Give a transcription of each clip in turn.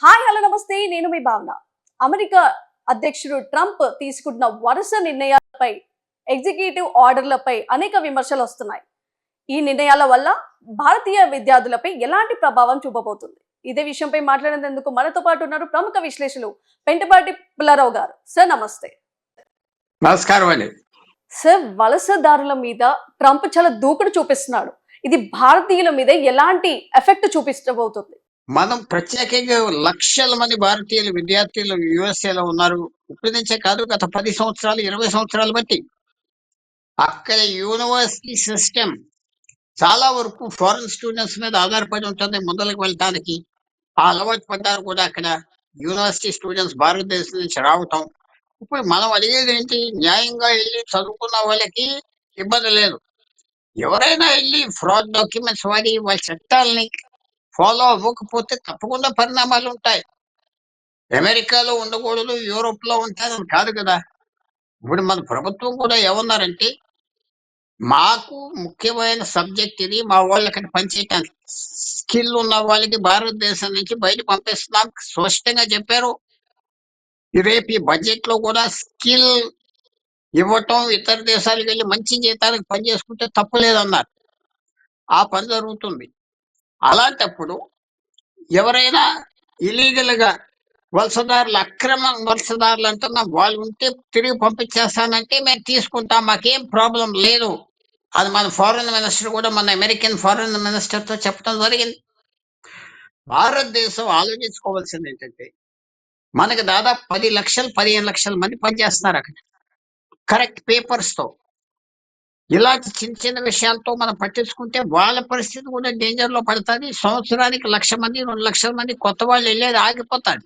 Hi hello నమస్తే నేను మీ భావన. అమెరికా అధ్యక్షుడు ట్రంప్ తీసుకున్న వరుస నిర్ణయాలపై ఎగ్జిక్యూటివ్ ఆర్డర్లపై అనేక విమర్శలు వస్తున్నాయి. ఈ నిర్ణయాల వల్ల భారతీయ విద్యార్థులపై ఎలాంటి ప్రభావం చూపబోతుంది? ఇదే విషయంపై మాట్లాడేందుకు మనతో పాటు ఉన్నారు ప్రముఖ విశ్లేషకులు పెంటపాటి పుల్లారావు గారు. సార్ నమస్తే. నమస్కారం అండి. సార్, వలసదారుల మీద ట్రంప్ చాలా దూకుడు చూపిస్తున్నాడు. ఇది భారతీయుల మీద ఎలాంటి ఎఫెక్ట్ చూపించబోతుంది? మనం ప్రత్యేకంగా లక్షల మంది భారతీయులు విద్యార్థులు యుఎస్ఏలో ఉన్నారు. ఇప్పటి నుంచే కాదు, గత 10 సంవత్సరాలు 20 సంవత్సరాలు బట్టి అక్కడ యూనివర్సిటీ సిస్టమ్ చాలా వరకు ఫారెన్ స్టూడెంట్స్ మీద ఆధారపడి ఉంటుంది ముందరికి వెళ్ళటానికి. ఆ అలవాటు పడ్డారు కూడా అక్కడ యూనివర్సిటీ స్టూడెంట్స్ భారతదేశం నుంచి రావటం. ఇప్పుడు మనం అడిగేది ఏంటి? న్యాయంగా వెళ్ళి చదువుకున్న వాళ్ళకి ఇబ్బంది లేదు. ఎవరైనా వెళ్ళి ఫ్రాడ్ డాక్యుమెంట్స్ వాడి వాళ్ళ చట్టాలని ఫాలో అవ్వకపోతే తప్పకుండా పరిణామాలు ఉంటాయి. అమెరికాలో ఉండకూడదు, యూరోప్ లో ఉంటారని కాదు కదా. ఇప్పుడు మన ప్రభుత్వం కూడా ఏమన్నారంటే, మాకు ముఖ్యమైన సబ్జెక్ట్ ఇది, మా వాళ్ళు అక్కడ పనిచేయటానికి స్కిల్ ఉన్న వాళ్ళకి భారతదేశం నుంచి బయట పంపిస్తున్నాం స్పష్టంగా చెప్పారు. రేపు ఈ బడ్జెట్ లో కూడా స్కిల్ ఇవ్వటం, ఇతర దేశాలకు వెళ్ళి మంచి జీతాలకు పని చేసుకుంటే తప్పులేదన్నారు. ఆ పని జరుగుతుంది. అలాంటప్పుడు ఎవరైనా ఇలీగల్ గా వలసదారులు, అక్రమ వలసదారులు అంటున్నాం, వాళ్ళు ఉంటే తిరిగి పంపించేస్తానంటే మేము తీసుకుంటాం, మాకేం ప్రాబ్లం లేదు. అది మన ఫారెన్ మినిస్టర్ కూడా మన అమెరికన్ ఫారెన్ మినిస్టర్ తో చెప్పడం జరిగింది. భారతదేశం ఆలోచించుకోవాల్సింది ఏంటంటే, మనకి దాదాపు 10 లక్షలు 15 లక్షల మంది పనిచేస్తున్నారు అక్కడ కరెక్ట్ పేపర్స్ తో. ఇలాంటి చిన్న చిన్న విషయాలతో మనం పట్టించుకుంటే వాళ్ళ పరిస్థితి కూడా డేంజర్ లో పడుతుంది. సంవత్సరానికి 1,00,000 మంది 2,00,000 మంది కొత్త వాళ్ళు వెళ్ళేది ఆగిపోతాడు.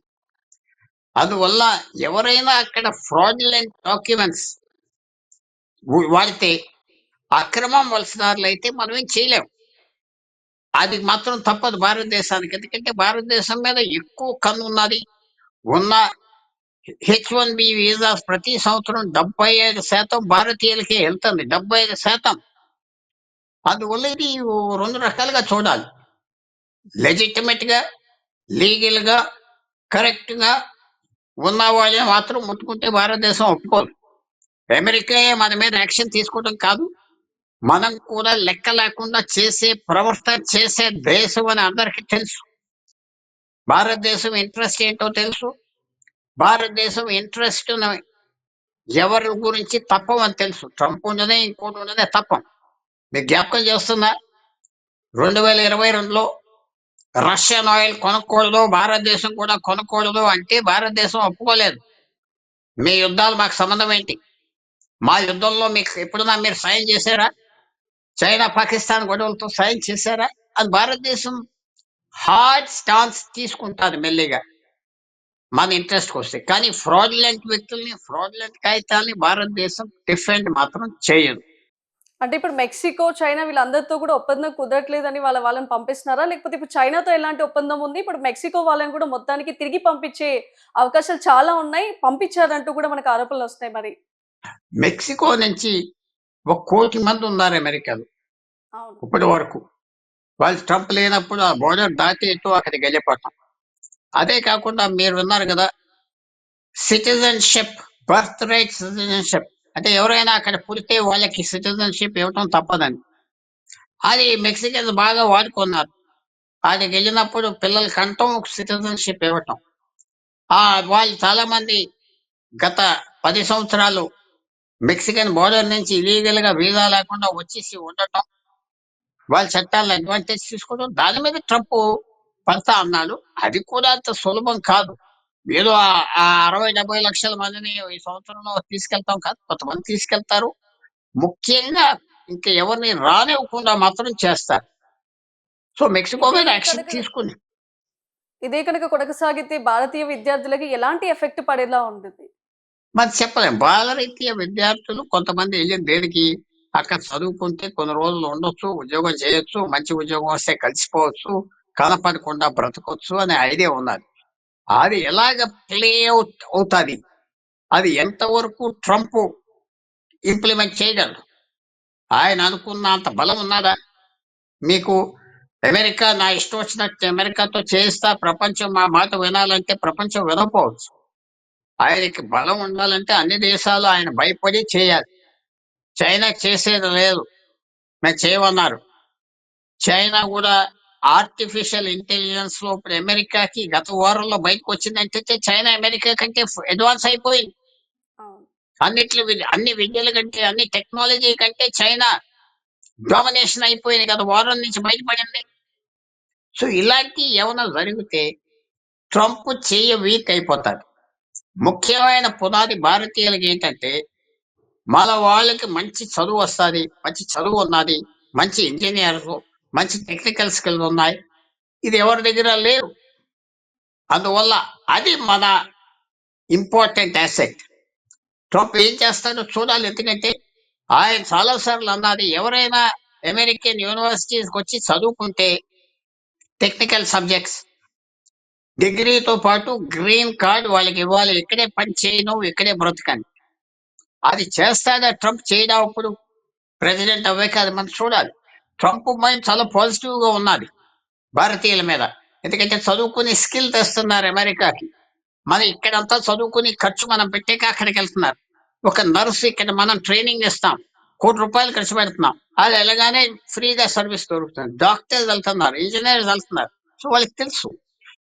అందువల్ల ఎవరైనా అక్కడ ఫ్రాడ్యులెంట్ డాక్యుమెంట్స్ వాడితే, అక్రమం వలసదారులు అయితే మనం ఏం చేయలేం. అది మాత్రం తప్పదు భారతదేశానికి. ఎందుకంటే భారతదేశం మీద ఎక్కువ కన్ను ఉన్నది. ఉన్న H1B వీసాస్ ప్రతి సంవత్సరం 75% భారతీయులకే వెళ్తుంది. 75%. అందువల్ల ఇది 2 రకాలుగా చూడాలి. లెజిటిమేట్ గా, లీగల్ గా, కరెక్ట్ గా ఉన్న వాళ్ళని మాత్రం ముట్టుకుంటే భారతదేశం ఒప్పుకోదు. అమెరికా మన మీద యాక్షన్ తీసుకోవడం కాదు, మనం కూడా లెక్క లేకుండా చేసే ప్రవర్తన చేసే దేశం అని అందరికీ తెలుసు. భారతదేశం ఇంట్రెస్ట్ ఏంటో తెలుసు. భారతదేశం ఇంట్రెస్ట్ ఎవరి గురించి తప్పమని తెలుసు. ట్రంప్ ఉండదే, ఇంకోటి ఉండదే తప్పం. మీకు జ్ఞాపకం చేస్తున్నా, 2022లో రష్యన్ ఆయిల్ కొనకూడదు, భారతదేశం కూడా కొనకూడదు అంటే భారతదేశం ఒప్పుకోలేదు. మీ యుద్ధాలు మాకు సంబంధం ఏంటి? మా యుద్ధంలో మీకు ఎప్పుడన్నా మీరు సాయం చేశారా? చైనా పాకిస్తాన్ గొడవలతో సాయం చేశారా? అది భారతదేశం హార్డ్ స్టాన్స్ తీసుకుంటారు మెల్లిగా మన ఇంట్రెస్ట్కి వస్తే. కానీ ఫ్రాడ్యులెంట్ వ్యక్తుల్ని, ఫ్రాడ్యులెంట్ కాగితాలని భారతదేశం డిఫెండ్ మాత్రం చేయదు. అంటే ఇప్పుడు మెక్సికో, చైనా వీళ్ళందరితో కూడా ఒప్పందం కుదరట్లేదని వాళ్ళని పంపిస్తున్నారా? లేకపోతే ఇప్పుడు చైనాతో ఎలాంటి ఒప్పందం ఉంది? ఇప్పుడు మెక్సికో వాళ్ళని కూడా మొత్తానికి తిరిగి పంపించే అవకాశాలు చాలా ఉన్నాయి. పంపించారంటూ కూడా మనకు ఆరోపణలు వస్తున్నాయి మరి. మెక్సికో నుంచి 1,00,00,000 మంది ఉన్నారు అమెరికాలో అవును. ఇప్పటి వరకు. వాళ్ళు ట్రంప్ లేనప్పుడు ఆ బోర్డర్ దాటి ఎటు అక్కడికి వెళ్ళిపోతాం. అదే కాకుండా మీరు విన్నారు కదా, సిటిజన్షిప్, బర్త్ రైట్ సిటిజన్షిప్ అంటే ఎవరైనా అక్కడ పుడితే వాళ్ళకి సిటిజన్షిప్ ఇవ్వటం తప్పదని. అది మెక్సికన్స్ బాగా వాడుకున్నారు. అక్కడికి వెళ్ళినప్పుడు పిల్లల కంటం సిటిజన్షిప్ ఇవ్వటం. వాళ్ళు చాలా మంది గత 10 సంవత్సరాలు మెక్సికన్ బోర్డర్ నుంచి ఇలీగల్ గా వీసా లేకుండా వచ్చేసి ఉండటం, వాళ్ళ చట్టాలను అడ్వాంటేజ్ తీసుకోవడం, దాని మీద ట్రంప్ పడతా అన్నాడు. అది కూడా అంత సులభం కాదు. ఏదో ఆ 60-70 లక్షల మందిని ఈ సంవత్సరంలో తీసుకెళ్తాం కాదు, కొంతమంది తీసుకెళ్తారు. ముఖ్యంగా ఇంకా ఎవరిని రానివ్వకుండా మాత్రం చేస్తారు. సో మెక్సికో మీద యాక్షన్ తీసుకుని ఇదే కనుక కొనసాగితే భారతీయ విద్యార్థులకి ఎలాంటి ఎఫెక్ట్ పడేలా ఉంటుంది? మరి చెప్పలేం. బాలరీత్యా విద్యార్థులు కొంతమంది వెళ్ళిన దేనికి, అక్కడ చదువుకుంటే కొన్ని రోజులు ఉండొచ్చు, ఉద్యోగం చేయొచ్చు, మంచి ఉద్యోగం వస్తే కలిసిపోవచ్చు, కనపడకుండా బ్రతకొచ్చు అనే ఐడియా ఉన్నది. అది ఎలాగ ప్లే అవుట్ అవుతుంది, అది ఎంతవరకు ట్రంప్ ఇంప్లిమెంట్ చేయగలరు? ఆయన అనుకున్నంత బలం ఉన్నదా? మీకు అమెరికా నా ఇష్టం వచ్చినట్టు అమెరికాతో చేయిస్తా, ప్రపంచం మా మాట వినాలంటే ప్రపంచం వినకపోవచ్చు. ఆయనకి బలం ఉండాలంటే అన్ని దేశాలు ఆయన భయపడి చేయాలి. చైనా చేసేది లేదు, మేము చేయమన్నారు. చైనా కూడా ఆర్టిఫిషియల్ ఇంటెలిజెన్స్ లో ఇప్పుడు అమెరికాకి గత వారంలో బయటకు వచ్చిందంటే చైనా అమెరికా కంటే అడ్వాన్స్ అయిపోయింది. అవును. అన్ని విద్యల కంటే, అన్ని టెక్నాలజీ కంటే చైనా డామినేషన్ అయిపోయింది గత వారం నుంచి బయటపడింది. సో ఇలాంటి ఏమైనా జరిగితే ట్రంప్ చెయ్యి వీక్ అయిపోతాడు. ముఖ్యమైన పునాది భారతీయులకి ఏంటంటే, మన వాళ్ళకి మంచి చదువు వస్తుంది, మంచి చదువు ఉన్నది, మంచి ఇంజనీర్లు, మంచి టెక్నికల్ స్కిల్ ఉన్నాయి. ఇది ఎవరి దగ్గర లేవు. అందువల్ల అది మన ఇంపార్టెంట్ అసెట్. ట్రంప్ ఏం చేస్తాడో చూడాలి. ఎందుకంటే ఆయన చాలాసార్లు అన్నది, ఎవరైనా అమెరికన్ యూనివర్సిటీస్కి వచ్చి చదువుకుంటే టెక్నికల్ సబ్జెక్ట్స్ డిగ్రీతో పాటు గ్రీన్ కార్డ్ వాళ్ళకి ఇవ్వాలి. ఇక్కడే పని చేయను, ఇక్కడే బ్రతకండి. అది చేస్తాడా ట్రంప్? చేయడా? అప్పుడు ప్రెసిడెంట్ అవ్వాక అది మనం చూడాలి. ట్రంప్ మైండ్ చాలా పాజిటివ్ గా ఉన్నది భారతీయుల మీద. ఎందుకంటే చదువుకుని స్కిల్ తెస్తున్నారు అమెరికాకి. మన ఇక్కడంతా చదువుకుని ఖర్చు మనం పెట్టాక అక్కడికి వెళ్తున్నారు. ఒక నర్సు ఇక్కడ మనం ట్రైనింగ్ ఇస్తాం, ₹1,00,00,000 ఖర్చు పెడుతున్నాం, అది ఎలాగానే ఫ్రీగా సర్వీస్ దొరుకుతుంది. డాక్టర్స్ వెళ్తున్నారు, ఇంజనీర్స్ వెళ్తున్నారు. సో వాళ్ళకి తెలుసు.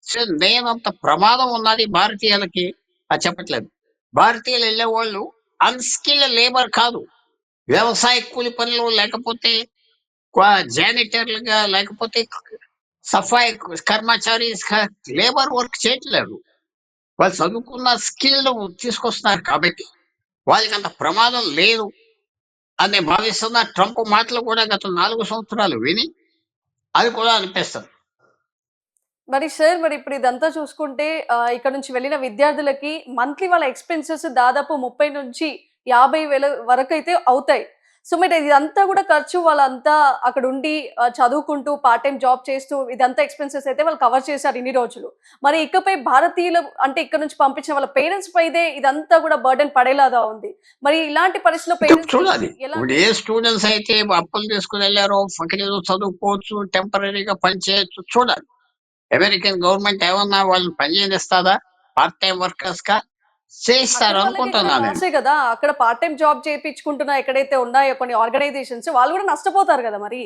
సో నేనంత ప్రమాదం ఉన్నది భారతీయులకి అది చెప్పట్లేదు. భారతీయులు వెళ్ళే వాళ్ళు అన్స్కిల్డ్ లేబర్ కాదు, వ్యవసాయ కూలి పనులు, లేకపోతే జానిటర్లుగా, లేకపోతే సఫాయి కర్మచారి లేబర్ వర్క్ చేయట్లేదు. వాళ్ళు చదువుకున్న స్కిల్ తీసుకొస్తున్నారు కాబట్టి వాళ్ళకి అంత ప్రమాదం లేదు అని భావిస్తున్న ట్రంప్ మాటలు కూడా గత 4 సంవత్సరాలు విని అది కూడా అనిపిస్తుంది. మరి సార్, మరి ఇప్పుడు ఇదంతా చూసుకుంటే ఇక్కడ నుంచి వెళ్ళిన విద్యార్థులకి మంత్లీ వాళ్ళ ఎక్స్‌పెన్సెస్ దాదాపు 30,000-50,000 వరకైతే అవుతాయి. సో, మరి ఇదంతా కూడా ఖర్చు వాళ్ళంతా అక్కడుండి చదువుకుంటూ, పార్ట్ టైమ్ జాబ్ చేస్తూ ఇదంతా ఎక్స్‌పెన్సెస్ అయితే వాళ్ళు కవర్ చేశారు ఇన్ని రోజులు. మరి ఇకపై భారతీయులు అంటే ఇక్కడ నుంచి పంపించిన వాళ్ళ పేరెంట్స్ పైదే ఇదంతా కూడా బర్డెన్ పడేలాగా ఉంది. మరి ఇలాంటి పరిస్థితిలో అంటే పేరెంట్స్‌కి చూడాలి. ఇప్పుడు ఎలాంటి ఏ స్టూడెంట్స్ అయితే అప్పులు తీసుకుని వెళ్ళారో ఫకీరు చదువుకోవచ్చు, టెంపరీగా పని చేయొచ్చు, చూడాలి. అమెరికన్ గవర్నమెంట్ ఏమన్నా వాళ్ళని పని చేయనిస్తుందా? పార్ట్ టైం వర్కర్స్ గా అక్కడ చేయిస్తారు వాళ్ళకి కూడా అనుకుంటున్నాను నేను. లాసే గదా! అక్కడ పార్ట్ టైమ్ జాబ్ చేపించుకుంటున్న ఎక్కడైతే ఉన్నాయో కొన్ని ఆర్గనైజేషన్స్ వాళ్ళు కూడా నష్టపోతారు గదా మరి.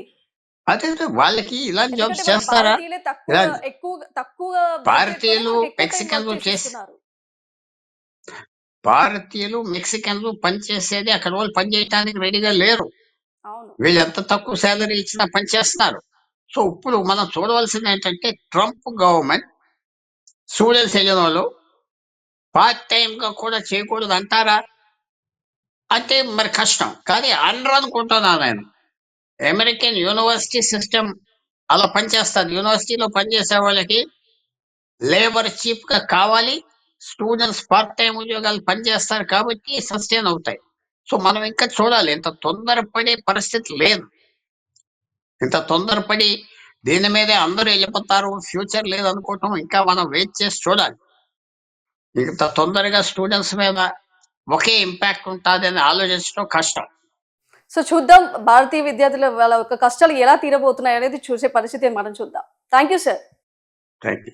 అదే వాళ్ళకి ఇలాంటి ఎందుకంటే జాబ్స్ మన చేస్తారా? భారతీయులే ఇలా తక్కువ బడ్జెట్‌తోనే భారతీయులు మనకి ఎక్కువ టైమ్ వర్క్ మెక్సికన్లు చేసి చేసిస్తున్నారు. భారతీయులు మెక్సికన్లు పని చేసేది అక్కడ వాళ్ళు పని చేయడానికి రెడీగా లేరు. అవును. వీళ్ళు ఎంత తక్కువ శాలరీ ఇచ్చినా పని చేస్తున్నారు. సో ఇప్పుడు మనం చూడవలసింది ఏంటంటే, ట్రంప్ గవర్నమెంట్ స్టూడెంట్స్ వెళ్ళిన వాళ్ళు పార్ట్ టైం గా కూడా చేయకూడదు అంటారా? అంటే మరి కష్టం. కానీ అనరు అనుకుంటున్నాను నేను. అమెరికన్ యూనివర్సిటీ సిస్టమ్ అలా పనిచేస్తుంది. యూనివర్సిటీలో పనిచేసే వాళ్ళకి లేబర్ చీప్ గా కావాలి. స్టూడెంట్స్ పార్ట్ టైం ఉద్యోగాలు పనిచేస్తారు కాబట్టి సస్టైన్ అవుతాయి. సో మనం ఇంకా చూడాలి. ఇంత తొందరపడే పరిస్థితి లేదు. ఇంత తొందరపడి దీని మీదే అందరూ వెళ్ళిపోతారు, ఫ్యూచర్ లేదనుకోవటం, ఇంకా మనం వెయిట్ చేసి చూడాలి. ఇంత తొందరగా స్టూడెంట్స్ మీద ఒకే ఇంపాక్ట్ ఉంటుందని ఆలోచించడం కష్టం. సో చూద్దాం భారతీయ విద్యార్థుల వాళ్ళ యొక్క కష్టాలు ఎలా తీరబోతున్నాయనేది చూసే పరిస్థితి మనం చూద్దాం. Thank you sir. Thank you.